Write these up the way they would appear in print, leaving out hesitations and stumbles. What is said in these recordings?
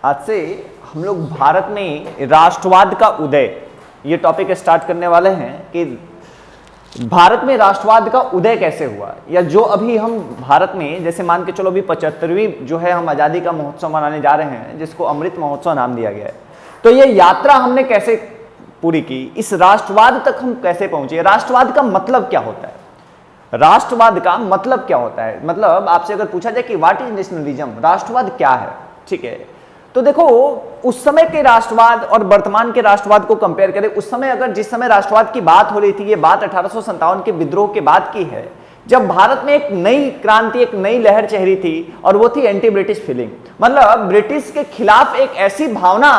आज से हम लोग भारत में राष्ट्रवाद का उदय ये टॉपिक स्टार्ट करने वाले हैं कि भारत में राष्ट्रवाद का उदय कैसे हुआ, या जो अभी हम भारत में जैसे मान के चलो अभी 75वीं जो है हम आज़ादी का महोत्सव मनाने जा रहे हैं, जिसको अमृत महोत्सव नाम दिया गया है। तो ये यात्रा हमने कैसे पूरी की, इस राष्ट्रवाद तक हम कैसे पहुंचे, राष्ट्रवाद का मतलब क्या होता है, राष्ट्रवाद का मतलब क्या होता है। मतलब आपसे अगर पूछा जाए कि व्हाट इज नेशनलिज्म, राष्ट्रवाद क्या है, ठीक है, तो देखो उस समय के राष्ट्रवाद और वर्तमान के राष्ट्रवाद को कंपेयर करें, उस समय अगर जिस समय राष्ट्रवाद की बात हो रही थी, ये बात 1857 के विद्रोह के बाद की है, जब भारत में एक नई क्रांति, एक नई लहर चेहरी थी, और वो थी एंटी ब्रिटिश फीलिंग। मतलब ब्रिटिश के खिलाफ एक ऐसी भावना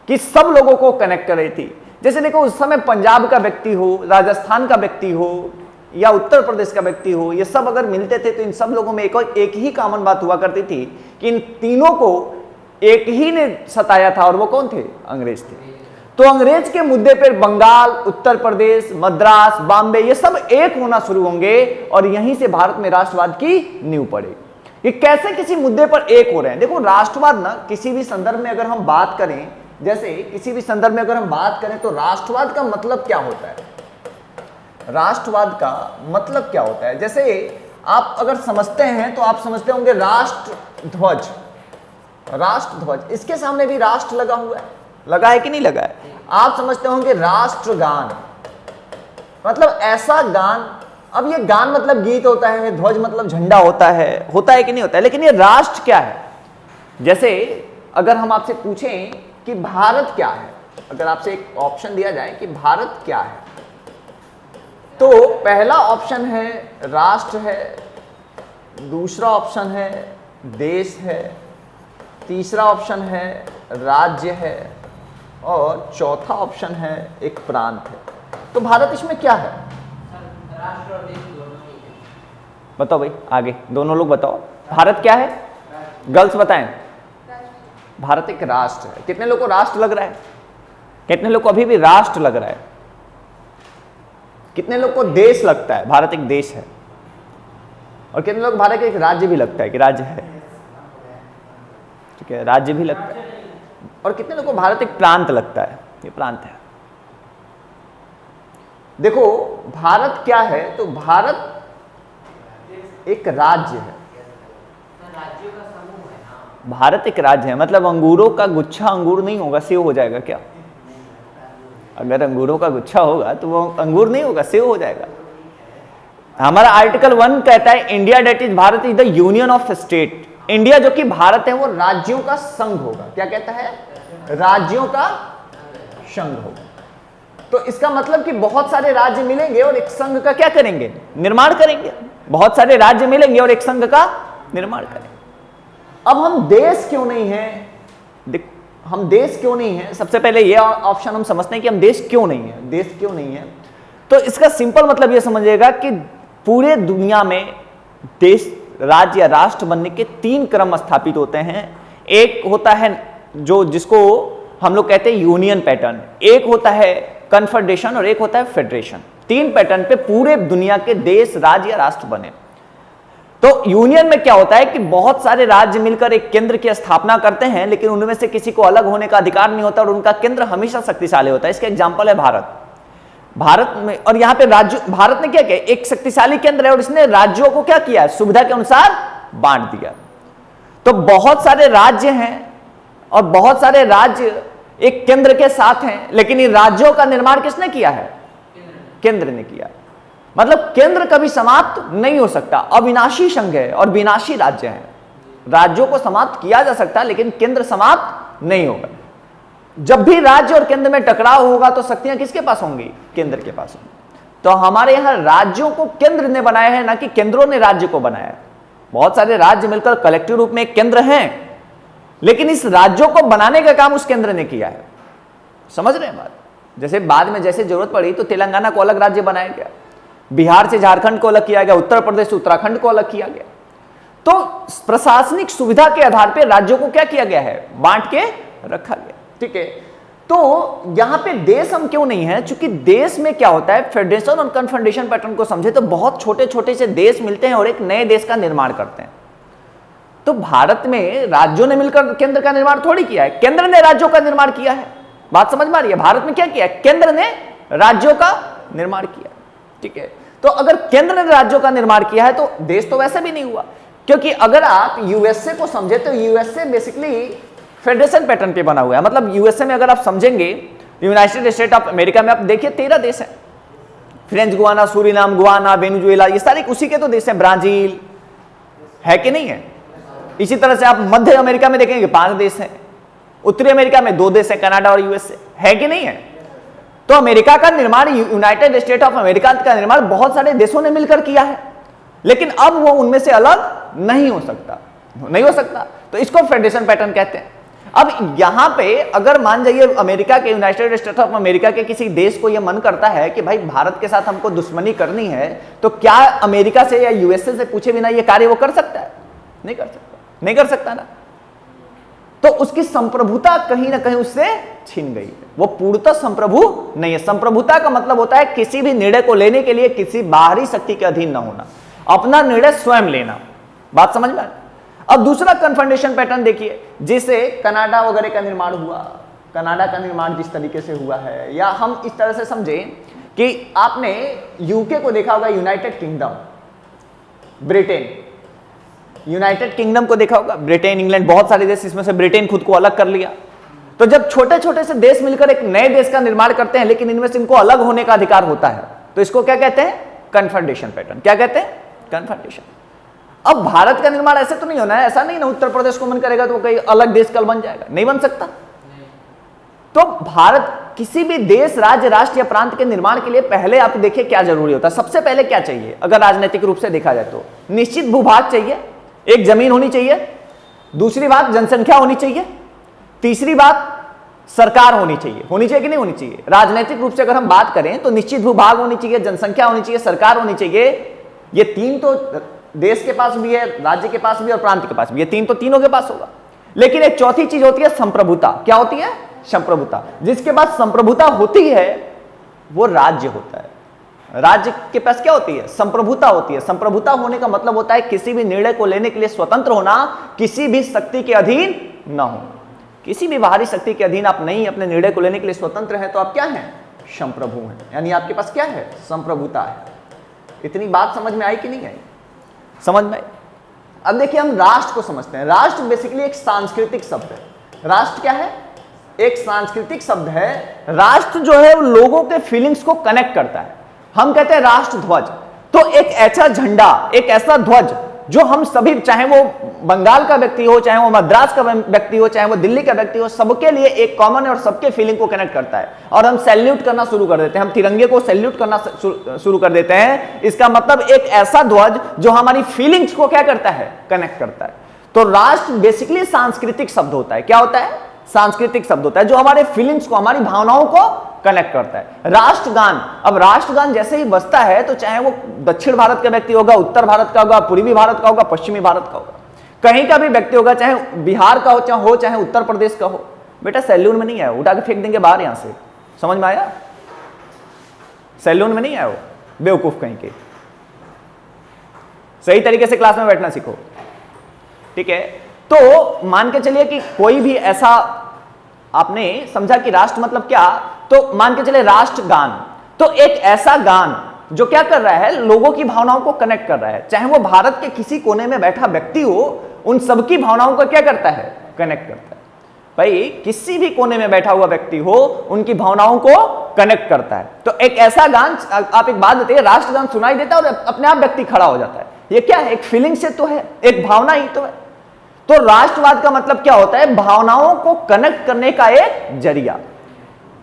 कि सब लोगों को कनेक्ट कर रही थी। जैसे देखो उस समय पंजाब का व्यक्ति हो, राजस्थान का व्यक्ति हो, या उत्तर प्रदेश का व्यक्ति हो, ये सब अगर मिलते थे तो इन सब लोगों में एक ही कॉमन बात हुआ करती थी कि इन तीनों को एक ही ने सताया था, और वो कौन थे, अंग्रेज थे। तो अंग्रेज के मुद्दे पर बंगाल, उत्तर प्रदेश, मद्रास, बॉम्बे, ये सब एक होना शुरू होंगे, और यहीं से भारत में राष्ट्रवाद की नींव पड़ेगी। ये कैसे किसी मुद्दे पर एक हो रहे हैं। देखो राष्ट्रवाद ना किसी भी संदर्भ में अगर हम बात करें, जैसे किसी भी संदर्भ में अगर हम बात करें तो राष्ट्रवाद का मतलब क्या होता है, राष्ट्रवाद का मतलब क्या होता है। जैसे आप अगर समझते हैं तो आप समझते होंगे राष्ट्र ध्वज, राष्ट्र ध्वज, इसके सामने भी राष्ट्र लगा हुआ है, लगा है कि नहीं लगा है। आप समझते होंगे राष्ट्रगान, मतलब ऐसा गान, अब ये गान मतलब गीत होता है, ध्वज मतलब झंडा होता है कि नहीं होता है, लेकिन ये राष्ट्र क्या है। जैसे अगर हम आपसे पूछें कि भारत क्या है, अगर आपसे एक ऑप्शन दिया जाए कि भारत क्या है, तो पहला ऑप्शन है राष्ट्र है, दूसरा ऑप्शन है देश है, तीसरा ऑप्शन है राज्य है, और चौथा ऑप्शन है एक प्रांत है। तो भारत इसमें क्या है, राष्ट्र और देश दोनों ही है। बताओ भाई, आगे दोनों लोग बताओ, भारत क्या है, गर्ल्स बताएं। भारत एक राष्ट्र है। कितने लोग को राष्ट्र लग रहा है, कितने लोग को अभी भी राष्ट्र लग रहा है, कितने लोग को देश लगता है, भारत एक देश है, और कितने लोग भारत एक राज्य भी लगता है कि राज्य है, ठीक है, राज्य भी लगता है, और कितने लोग को भारत एक प्रांत लगता है, ये प्रांत है। देखो भारत क्या है, तो भारत एक राज्य है, राज्यों का समूह है। हाँ। भारत एक राज्य है। मतलब अंगूरों का गुच्छा अंगूर नहीं होगा, सेव हो जाएगा क्या, अगर अंगूरों का गुच्छा होगा तो वो अंगूर नहीं होगा, सेव हो जाएगा। हमारा आर्टिकल 1 कहता है India that is Bharat is the union of state. India जो कि भारत है वो राज्यों का संघ होगा। क्या कहता है, राज्यों का संघ होगा। तो इसका मतलब कि बहुत सारे राज्य मिलेंगे और एक संघ का क्या करेंगे, निर्माण करेंगे। बहुत सारे राज्य मिलेंगे और एक संघ का निर्माण करेंगे। अब हम देश क्यों नहीं हैं, हम देश क्यों नहीं है, सबसे पहले ये ऑप्शन हम समझते हैं कि हम देश क्यों नहीं है, देश क्यों नहीं है। तो इसका सिंपल मतलब ये समझिएगा कि पूरे दुनिया में देश, राज्य या राष्ट्र बनने के 3 क्रम स्थापित होते हैं। एक होता है जो जिसको हम लोग कहते हैं यूनियन पैटर्न, एक होता है कन्फेडरेशन, और एक होता है फेडरेशन। 3 पैटर्न पे पूरे दुनिया के देश, राज्य या राष्ट्र बने। तो यूनियन में क्या होता है कि बहुत सारे राज्य मिलकर एक केंद्र की स्थापना करते हैं, लेकिन उनमें से किसी को अलग होने का अधिकार नहीं होता, और उनका केंद्र हमेशा शक्तिशाली होता है। इसका एग्जांपल है भारत। भारत में, और यहां पे राज्य, भारत ने क्या किया, एक शक्तिशाली केंद्र है और इसने राज्यों को क्या किया, सुविधा के अनुसार बांट दिया। तो बहुत सारे राज्य हैं और बहुत सारे राज्य एक केंद्र के साथ हैं, लेकिन इन राज्यों का निर्माण किसने किया है, केंद्र ने किया। मतलब केंद्र कभी समाप्त नहीं हो सकता, अविनाशी संघ है और विनाशी राज्य है। राज्यों को समाप्त किया जा सकता है लेकिन केंद्र समाप्त नहीं होगा। जब भी राज्य और केंद्र में टकराव होगा तो शक्तियां किसके पास होंगी, केंद्र के पास होंगी। तो हमारे यहां राज्यों को केंद्र ने बनाया है, ना कि केंद्रों ने राज्य को बनाया है। बहुत सारे राज्य मिलकर कलेक्टिव रूप में एक केंद्र हैं, लेकिन इस राज्यों को बनाने का काम उस केंद्र ने किया है। समझ रहे हैं बात। जैसे बाद में जैसे जरूरत पड़ी तो तेलंगाना को अलग राज्य बनाया गया, बिहार से झारखंड को अलग किया गया, उत्तर प्रदेश से उत्तराखंड को अलग किया गया। तो प्रशासनिक सुविधा के आधार पर राज्यों को क्या किया गया है, बांट के रखा गया। ठीक है, तो यहां पे देश हम क्यों नहीं है, क्योंकि देश में क्या होता है, फेडरेशन और कन्फेडरेशन पैटर्न को समझे तो बहुत छोटे छोटे से देश मिलते हैं और एक नए देश का निर्माण करते हैं। तो तो भारत में राज्यों ने मिलकर केंद्र का निर्माण थोड़ी किया है, केंद्र ने राज्यों का निर्माण किया है। बात समझ में आ रही है? भारत में क्या किया है? केंद्र ने राज्यों का निर्माण किया। ठीक है, तो अगर केंद्र ने राज्यों का निर्माण किया है तो देश तो वैसे भी नहीं हुआ, क्योंकि अगर आप यूएसए को समझे तो यूएसए बेसिकली फेडरेशन पैटर्न पे बना हुआ है। मतलब यूएसए में अगर आप समझेंगे, यूनाइटेड स्टेट ऑफ अमेरिका में आप देखिए 13 देश हैं, French Guana, Suriname, Guana, Venezuela, ये सारे उसी के तो देश हैं। ब्राजील है कि नहीं है? इसी तरह से आप मध्य अमेरिका में देखेंगे 5 देश हैं, उत्तरी अमेरिका में 2 देश हैं, कनाडा और यूएसए, है कि नहीं है? तो अमेरिका का निर्माण, यूनाइटेड स्टेट ऑफ अमेरिका का निर्माण बहुत सारे देशों ने मिलकर किया है, लेकिन अब वो उनमें से अलग नहीं हो सकता, नहीं हो सकता। तो इसको फेडरेशन पैटर्न कहते हैं। अब यहां पे अगर मान जाइए अमेरिका के, यूनाइटेड स्टेट ऑफ अमेरिका के किसी देश को यह मन करता है कि भाई भारत के साथ हमको दुश्मनी करनी है, तो क्या अमेरिका से या यूएसए से पूछे बिना यह कार्य वो कर सकता है? नहीं कर सकता, नहीं कर सकता ना। तो उसकी संप्रभुता कहीं ना कहीं उससे छीन गई है, वो पूर्णतः संप्रभु नहीं है। संप्रभुता का मतलब होता है किसी भी निर्णय को लेने के लिए किसी बाहरी शक्ति के अधीन न होना, अपना निर्णय स्वयं लेना। बात समझ में? अब दूसरा कन्फेडरेशन पैटर्न देखिए, जिसे कनाडा वगैरह का निर्माण हुआ, कनाडा का निर्माण जिस तरीके से हुआ है, या हम इस तरह से समझें कि आपने यूके को देखा होगा, United kingdom, Britain, United kingdom को देखा होगा, ब्रिटेन, इंग्लैंड, बहुत सारे देश, इसमें से ब्रिटेन खुद को अलग कर लिया। तो जब छोटे छोटे से देश मिलकर एक नए देश का निर्माण करते हैं, लेकिन इनमें से इनको अलग होने का अधिकार होता है, तो इसको क्या कहते हैं? Confederation pattern. क्या कहते हैं? कन्फेडरेशन। अब भारत का निर्माण ऐसे तो नहीं होना है, ऐसा नहीं ना उत्तर प्रदेश को मन करेगा तो कहीं अलग देश कल बन जाएगा, नहीं बन सकता। तो भारत किसी भी देश, राज्य, राष्ट्र या प्रांत के निर्माण के लिए पहले आप देखिए क्या जरूरी होता है। सबसे पहले क्या चाहिए अगर राजनीतिक रूप से देखा जाए तो? निश्चित भूभाग चाहिए, एक जमीन होनी चाहिए, दूसरी बात जनसंख्या होनी चाहिए, तीसरी बात सरकार होनी चाहिए। होनी चाहिए कि नहीं होनी चाहिए? राजनीतिक रूप से अगर हम बात करें तो निश्चित भूभाग होनी चाहिए, जनसंख्या होनी चाहिए, सरकार होनी चाहिए। ये 3 तो देश के पास भी है, राज्य के पास भी और प्रांत के पास भी, ये 3 तो तीनों के पास होगा। लेकिन एक चौथी चीज होती है संप्रभुता। क्या होती है? संप्रभुता। जिसके पास संप्रभुता होती है वो राज्य होता है। राज्य के पास क्या होती है? संप्रभुता होती है। संप्रभुता होने का मतलब होता है किसी भी निर्णय को लेने के लिए स्वतंत्र होना, किसी भी शक्ति के अधीन न हो। किसी भी बाहरी शक्ति के अधीन आप नहीं, अपने निर्णय को लेने के लिए स्वतंत्र हैं, तो आप क्या हैं? संप्रभु हैं। यानी आपके पास क्या है? संप्रभुता है। इतनी बात समझ में आई कि नहीं आई? समझ में आई। अब देखिए हम राष्ट्र को समझते हैं। राष्ट्र बेसिकली एक सांस्कृतिक शब्द है। राष्ट्र क्या है? एक सांस्कृतिक शब्द है। राष्ट्र जो है वो लोगों के फीलिंग्स को कनेक्ट करता है। हम कहते हैं राष्ट्र ध्वज, तो एक ऐसा झंडा, एक ऐसा ध्वज जो हम सभी, चाहे वो बंगाल का व्यक्ति हो, चाहे वो मद्रास का व्यक्ति हो, चाहे वो दिल्ली का व्यक्ति हो, सबके लिए एक कॉमन है और सबके फीलिंग को कनेक्ट करता है। और हम सैल्यूट करना शुरू कर देते हैं, हम तिरंगे को सैल्यूट करना शुरू कर देते हैं। इसका मतलब एक ऐसा ध्वज जो हमारी फीलिंग्स को क्या करता है? कनेक्ट करता है। तो राष्ट्र बेसिकली सांस्कृतिक शब्द होता है। क्या होता है? सांस्कृतिक शब्द होता है जो हमारे फीलिंग्स को, हमारी भावनाओं को कनेक्ट करता है। राष्ट्रगान, अब राष्ट्रगान जैसे ही बजता है तो चाहे वो दक्षिण भारत का व्यक्ति होगा, उत्तर भारत का होगा, पूर्वी भारत का होगा, पश्चिमी भारत का होगा, कहीं का भी व्यक्ति होगा, चाहे बिहार का हो चाहे उत्तर प्रदेश का हो, बेटा सैल्यूट में नहीं आया, उठा के फेंक देंगे बाहर। यहां से समझ में आया? सैल्यूट में नहीं आया वो, बेवकूफ कहीं के। सही तरीके से क्लास में बैठना सीखो, ठीक है? तो मान के चलिए कि कोई भी ऐसा, आपने समझा कि राष्ट्र मतलब क्या, तो मान के चले राष्ट्रगान, तो एक ऐसा गान जो क्या कर रहा है? लोगों की भावनाओं को कनेक्ट कर रहा है। चाहे वो भारत के किसी कोने में बैठा व्यक्ति हो, उन सबकी भावनाओं को क्या करता है? कनेक्ट करता है। भाई किसी भी कोने में बैठा हुआ व्यक्ति हो, उनकी भावनाओं को कनेक्ट करता है। तो एक ऐसा गान, आप एक बात बताइए, राष्ट्रगान सुनाई देता है और अपने आप व्यक्ति खड़ा हो जाता है। ये क्या है? एक फीलिंग से तो है, एक भावना ही तो है। तो राष्ट्रवाद का मतलब क्या होता है? भावनाओं को कनेक्ट करने का एक जरिया।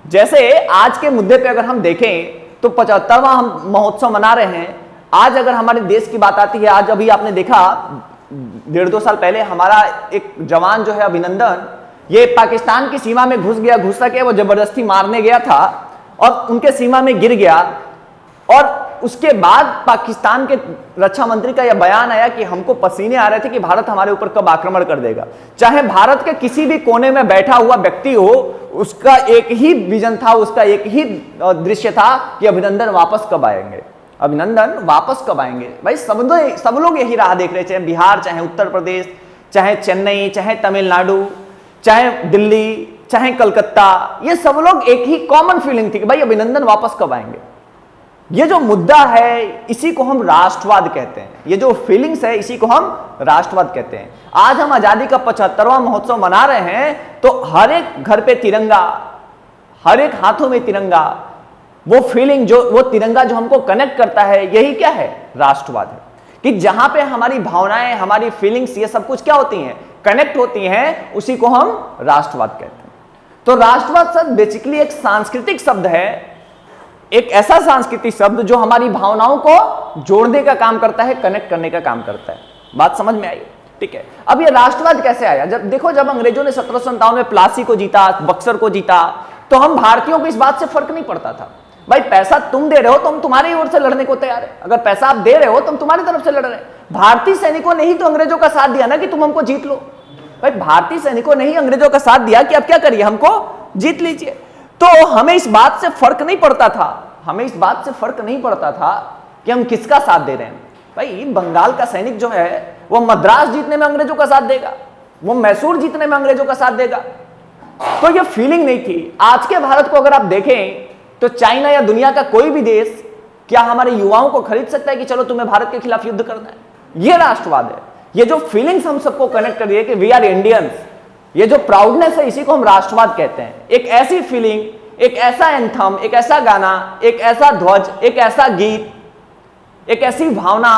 जैसे आज के मुद्दे पे अगर हम देखें तो 75वां हम महोत्सव मना रहे हैं। आज अगर हमारे देश की बात आती है, आज अभी आपने देखा 1.5-2 साल पहले हमारा एक जवान जो है अभिनंदन, ये पाकिस्तान की सीमा में घुस गया, घुस सके वो जबरदस्ती मारने गया था और उनके सीमा में गिर गया। और उसके बाद पाकिस्तान के रक्षा मंत्री का यह बयान आया कि हमको पसीने आ रहे थे कि भारत हमारे ऊपर कब आक्रमण कर देगा। चाहे भारत के किसी भी कोने में बैठा हुआ व्यक्ति हो, उसका एक ही विजन था, उसका एक ही दृश्य था कि अभिनंदन वापस कब आएंगे, अभिनंदन वापस कब आएंगे। भाई सब लोग यही राह देख रहे, चाहे बिहार, चाहे उत्तर प्रदेश, चाहे चेन्नई, चाहे तमिलनाडु, चाहे दिल्ली, चाहे कलकत्ता, ये सब लोग एक ही कॉमन फीलिंग थी कि भाई अभिनंदन वापस कब आएंगे। ये जो मुद्दा है इसी को हम राष्ट्रवाद कहते हैं, ये जो फीलिंग्स है इसी को हम राष्ट्रवाद कहते हैं। आज हम आजादी का 75वां महोत्सव मना रहे हैं तो हर एक घर पे तिरंगा, हर एक हाथों में तिरंगा, वो फीलिंग, जो वो तिरंगा जो हमको कनेक्ट करता है, यही क्या है? राष्ट्रवाद है। कि जहां पे हमारी भावनाएं, हमारी फीलिंग्स, ये सब कुछ क्या होती हैं? कनेक्ट होती हैं, उसी को हम राष्ट्रवाद कहते हैं। तो राष्ट्रवाद शब्द बेसिकली एक सांस्कृतिक शब्द है, एक ऐसा सांस्कृतिक शब्द जो हमारी भावनाओं को जोड़ने का काम करता है, कनेक्ट करने का काम करता है। बात समझ में आई? ठीक है। अब ये राष्ट्रवाद कैसे आया? जब देखो, जब अंग्रेजों ने 1757 में प्लासी को जीता, बक्सर को जीता, तो हम भारतीयों को इस बात से फर्क नहीं पड़ता था। भाई पैसा तुम दे रहे हो तो हम तुम्हारी ओर से लड़ने को तैयार है, अगर पैसा आप दे रहे हो तो हम तुम्हारी तरफ से लड़ रहे हैं। भारतीय सैनिकों ने ही तो अंग्रेजों का साथ दिया ना कि तुम हमको जीत लो। भाई भारतीय सैनिकों ने ही अंग्रेजों का साथ दिया कि अब क्या करिए, हमको जीत लीजिए। तो हमें इस बात से फर्क नहीं पड़ता था, हमें इस बात से फर्क नहीं पड़ता था कि हम किसका साथ दे रहे हैं। भाई बंगाल का सैनिक जो है वो मद्रास जीतने में अंग्रेजों का साथ देगा, वो मैसूर जीतने में अंग्रेजों का साथ देगा। तो ये फीलिंग नहीं थी। आज के भारत को अगर आप देखें तो चाइना या दुनिया का कोई भी देश क्या हमारे युवाओं को खरीद सकता है कि चलो तुम्हें भारत के खिलाफ युद्ध करना है? ये राष्ट्रवाद है। ये जो फीलिंग्स हम सबको कनेक्ट कर रही है कि वी आर इंडियंस, ये जो प्राउडनेस है, इसी को हम राष्ट्रवाद कहते हैं। एक ऐसी फीलिंग, एक ऐसा एंथम, एक ऐसा गाना, एक ऐसा ध्वज, एक ऐसा गीत, एक ऐसी भावना,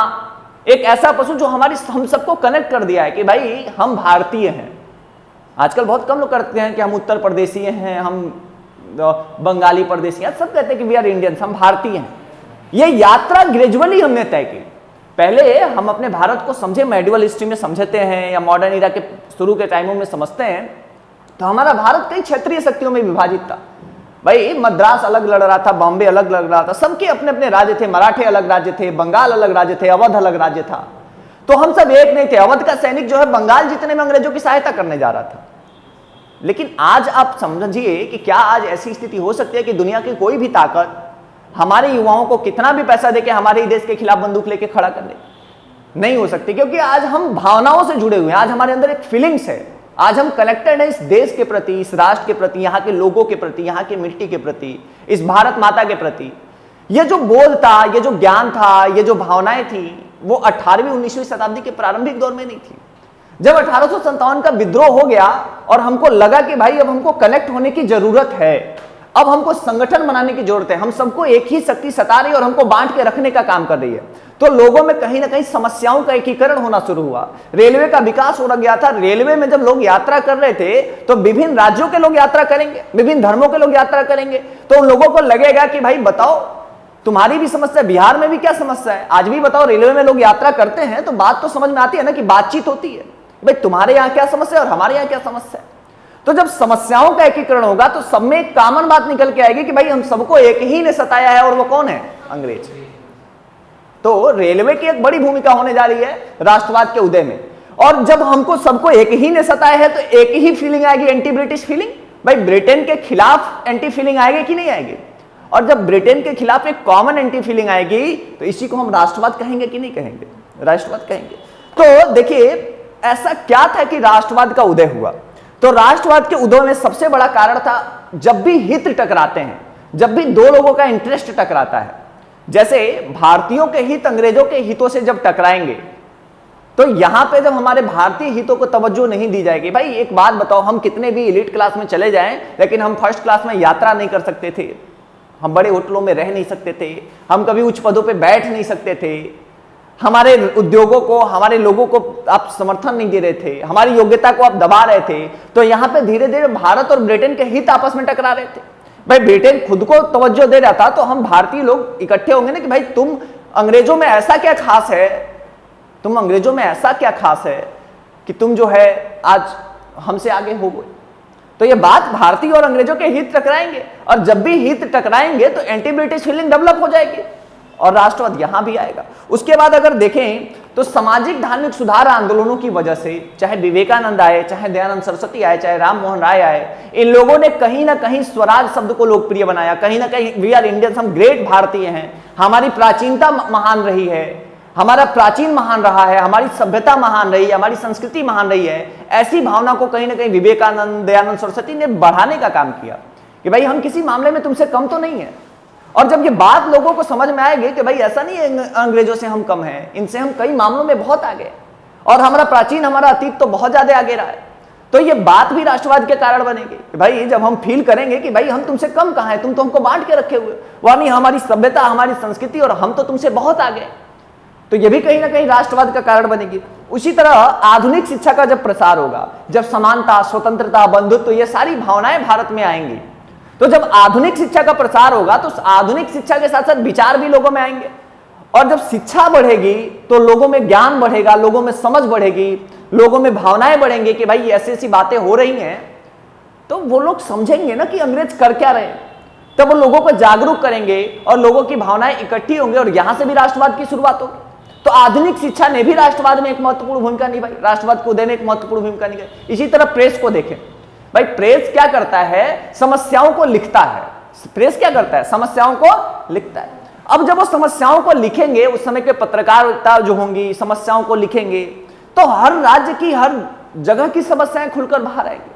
एक ऐसा पशु जो हम सबको कनेक्ट कर दिया है कि भाई हम भारतीय हैं। आजकल बहुत कम लोग करते हैं कि हम उत्तर प्रदेशीय हैं, हम बंगाली प्रदेशी हैं, सब कहते हैं कि वी आर इंडियंस, हम भारतीय हैं। ये यात्रा ग्रेजुअली हमने तय की। पहले हम अपने भारत को समझे, मेडिवल हिस्ट्री में समझते हैं या मॉडर्न इरा के शुरू के टाइमों में समझते हैं, तो हमारा भारत कई क्षेत्रीय शक्तियों में विभाजित था। भाई मद्रास अलग लड़ रहा था, बॉम्बे अलग लड़ रहा था, सबके अपने अपने राज्य थे। मराठे अलग राज्य थे, बंगाल अलग राज्य थे, अवध अलग राज्य था। तो हम सब एक नहीं थे। अवध का सैनिक जो है बंगाल जीतने में अंग्रेजों की सहायता करने जा रहा था। लेकिन आज आप समझिए कि क्या आज ऐसी स्थिति हो सकती है कि दुनिया की कोई भी ताकत हमारे युवाओं को कितना भी पैसा देके हमारे ही देश के खिलाफ बंदूक लेके खड़ा कर ले? नहीं हो सकती, क्योंकि आज हम भावनाओं से जुड़े हुए हैं। आज हमारे अंदर एक फीलिंग्स है, आज हम कनेक्टेड हैं इस देश के प्रति, इस राष्ट्र के प्रति, यहाँ के लोगों के प्रति, यहाँ की मिट्टी के प्रति, इस भारत माता के प्रति। ये जो बोल था, ये जो ज्ञान था, ये जो भावनाएं थी, वो 18वीं 19वीं शताब्दी के प्रारंभिक दौर में नहीं थी। जब 1857 का विद्रोह हो गया और हमको लगा कि भाई अब हमको कनेक्ट होने की जरूरत है, अब हमको संगठन बनाने की जरूरत है, हम सबको एक ही शक्ति सता रही है और हमको बांट के रखने का काम कर रही है, तो लोगों में कहीं ना कहीं समस्याओं का एकीकरण होना शुरू हुआ। रेलवे का विकास हो गया था। रेलवे में जब लोग यात्रा कर रहे थे तो विभिन्न राज्यों के लोग यात्रा करेंगे, विभिन्न धर्मों के लोग यात्रा करेंगे, तो उन लोगों को लगेगा कि भाई बताओ तुम्हारी भी समस्या, बिहार में भी क्या समस्या है, आज भी बताओ। रेलवे में लोग यात्रा करते हैं तो बात तो समझ में आती है ना, कि बातचीत होती है, भाई तुम्हारे यहाँ क्या समस्या है और हमारे यहाँ क्या समस्या है। तो जब समस्याओं का एकीकरण होगा तो सब में एक कॉमन बात निकल के आएगी कि भाई हम सबको एक ही ने सताया है, और वो कौन है? अंग्रेज। तो रेलवे की एक बड़ी भूमिका होने जा रही है राष्ट्रवाद के उदय में। और जब हमको सबको एक ही ने सताया है तो एक ही फीलिंग आएगी, एंटी ब्रिटिश फीलिंग। भाई ब्रिटेन के खिलाफ एंटी फीलिंग आएगी कि नहीं आएगी? और जब ब्रिटेन के खिलाफ एक कॉमन एंटी फीलिंग आएगी तो इसी को हम राष्ट्रवाद कहेंगे कि नहीं कहेंगे? राष्ट्रवाद कहेंगे। तो देखिए ऐसा क्या था कि राष्ट्रवाद का उदय हुआ? तो राष्ट्रवाद के उदय में सबसे बड़ा कारण था, जब भी हित टकराते हैं, जब भी दो लोगों का इंटरेस्ट टकराता है, जैसे भारतीयों के हित अंग्रेजों के हितों से जब टकराएंगे, तो यहां पे जब हमारे भारतीय हितों को तवज्जो नहीं दी जाएगी। भाई एक बात बताओ, हम कितने भी एलीट क्लास में चले जाएं, लेकिन हम फर्स्ट क्लास में यात्रा नहीं कर सकते थे, हम बड़े होटलों में रह नहीं सकते थे, हम कभी उच्च पदों पे बैठ नहीं सकते थे, हमारे उद्योगों को, हमारे लोगों को आप समर्थन नहीं दे रहे थे, हमारी योग्यता को आप दबा रहे थे। तो यहां पे धीरे धीरे भारत और ब्रिटेन के हित आपस में टकरा रहे थे। भाई ब्रिटेन खुद को तवज्जो दे रहा था, तो हम भारतीय लोग इकट्ठे होंगे ना कि भाई तुम अंग्रेजों में ऐसा क्या खास है, तुम अंग्रेजों में ऐसा क्या खास है कि तुम जो है आज हमसे आगे हो गए। तो ये बात भारतीय और अंग्रेजों के हित टकराएंगे, और जब भी हित टकराएंगे तो एंटी ब्रिटिश फीलिंग डेवलप हो जाएगी और राष्ट्रवाद यहां भी आएगा। उसके बाद अगर देखें तो सामाजिक धार्मिक सुधार आंदोलनों की वजह से, चाहे विवेकानंद आए, चाहे दयानंद सरस्वती आए, चाहे राम मोहन राय आए, इन लोगों ने कहीं ना कहीं स्वराज शब्द को लोकप्रिय बनाया। कहीं ना कहीं वी आर इंडियंस, हम ग्रेट भारतीय हैं, हमारी प्राचीनता महान रही है, हमारा प्राचीन महान रहा है, हमारी सभ्यता महान रही है, हमारी संस्कृति महान रही है, ऐसी भावना को कहीं ना कहीं विवेकानंद, दयानंद सरस्वती ने बढ़ाने का काम किया कि भाई हम किसी मामले में तुमसे कम तो नहीं है। और जब ये बात लोगों को समझ में आएगी कि भाई ऐसा नहीं है अंग्रेजों से हम कम हैं, इनसे हम कई मामलों में बहुत आगे, और हमारा प्राचीन, हमारा अतीत तो बहुत ज्यादा आगे रहा है, तो ये बात भी राष्ट्रवाद के कारण बनेगी कि भाई जब हम फील करेंगे कि भाई हम तुमसे कम कहां है, तुम तो हमको बांट के रखे हुए, वानी हमारी सभ्यता, हमारी संस्कृति, और हम तो तुमसे बहुत आगे, तो ये भी कहीं ना कहीं राष्ट्रवाद का कारण बनेगी। उसी तरह आधुनिक शिक्षा का जब प्रसार होगा, जब समानता, स्वतंत्रता, बंधुत्व, ये सारी भावनाएं भारत में आएंगी, तो जब आधुनिक शिक्षा का प्रसार होगा तो आधुनिक शिक्षा के साथ साथ विचार भी लोगों में आएंगे, और जब शिक्षा बढ़ेगी तो लोगों में ज्ञान बढ़ेगा, लोगों में समझ बढ़ेगी, लोगों में भावनाएं बढ़ेंगी कि भाई ऐसी ऐसी बातें हो रही हैं, तो वो लोग समझेंगे ना कि अंग्रेज कर क्या रहे हैं, तब वो लोगों को जागरूक करेंगे और लोगों की भावनाएं इकट्ठी होंगी, और यहां से भी राष्ट्रवाद की शुरुआत होगी। तो आधुनिक शिक्षा ने भी राष्ट्रवाद में एक महत्वपूर्ण भूमिका निभाई, राष्ट्रवाद को उदय में एक महत्वपूर्ण भूमिका निभाई। इसी तरह प्रेस को देखें, भाई प्रेस क्या करता है, समस्याओं को लिखता है। प्रेस क्या करता है, समस्याओं को लिखता है। अब जब वो समस्याओं को लिखेंगे, उस समय के पत्रकारिता जो होंगी, समस्याओं को लिखेंगे, तो हर राज्य की, हर जगह की समस्याएं खुलकर बाहर आएंगी।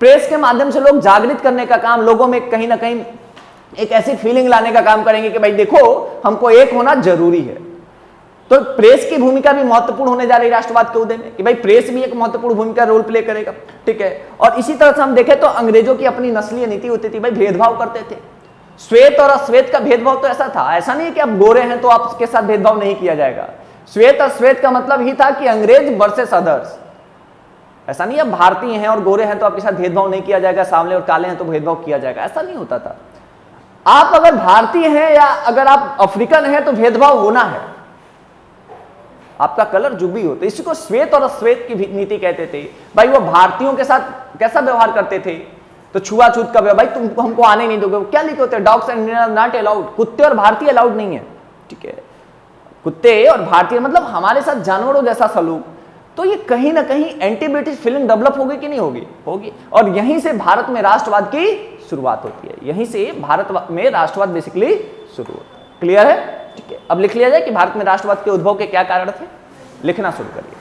प्रेस के माध्यम से लोग जागृत करने का काम, लोगों में कहीं ना कहीं एक ऐसी फीलिंग लाने का काम करेंगे कि भाई देखो हमको एक होना जरूरी है। तो प्रेस की भूमिका भी महत्वपूर्ण होने जा रही है राष्ट्रवाद के उदय में, कि भाई प्रेस भी एक महत्वपूर्ण भूमिका रोल प्ले करेगा, ठीक है। और इसी तरह से हम देखें तो अंग्रेजों की अपनी नस्लीय नीति होती थी, भाई भेदभाव करते थे, श्वेत और अश्वेत का भेदभाव तो ऐसा था, ऐसा नहीं कि आप गोरे हैं तो आपके साथ भेदभाव नहीं किया जाएगा। श्वेत अश्वेत का मतलब ही था कि अंग्रेज वर्सेस अदर्स, ऐसा नहीं आप भारतीय हैं और गोरे हैं तो आपके साथ भेदभाव नहीं किया जाएगा, सांवले और काले हैं तो भेदभाव किया जाएगा, ऐसा नहीं होता था। आप अगर भारतीय हैं या अगर आप अफ्रीकन हैं तो भेदभाव होना है, आपका कलर जो भी हो। तो इसी को श्वेत और अश्वेत की नीति कहते थे। भाई वो भारतीयों के साथ कैसा व्यवहार करते थे, तो छुआछूत का व्यवहार, भाई तुम हमको आने नहीं दोगे, क्या लिखे होते हैं, डॉग्स एंड नॉट अलाउड, कुत्ते और भारतीय अलाउड नहीं है, ठीक है। कुत्ते और भारतीय मतलब हमारे साथ जानवरों जैसा सलूक। तो ये कहीं ना कहीं एंटी ब्रिटिश फीलिंग डेवलप होगी कि नहीं होगी, होगी। और यहीं से भारत में राष्ट्रवाद की शुरुआत होती है, यहीं से भारत में राष्ट्रवाद बेसिकली शुरू होता है। क्लियर है, ठीक है। अब लिख लिया जाए कि भारत में राष्ट्रवाद के उद्भव के क्या कारण थे, लिखना शुरू करिए।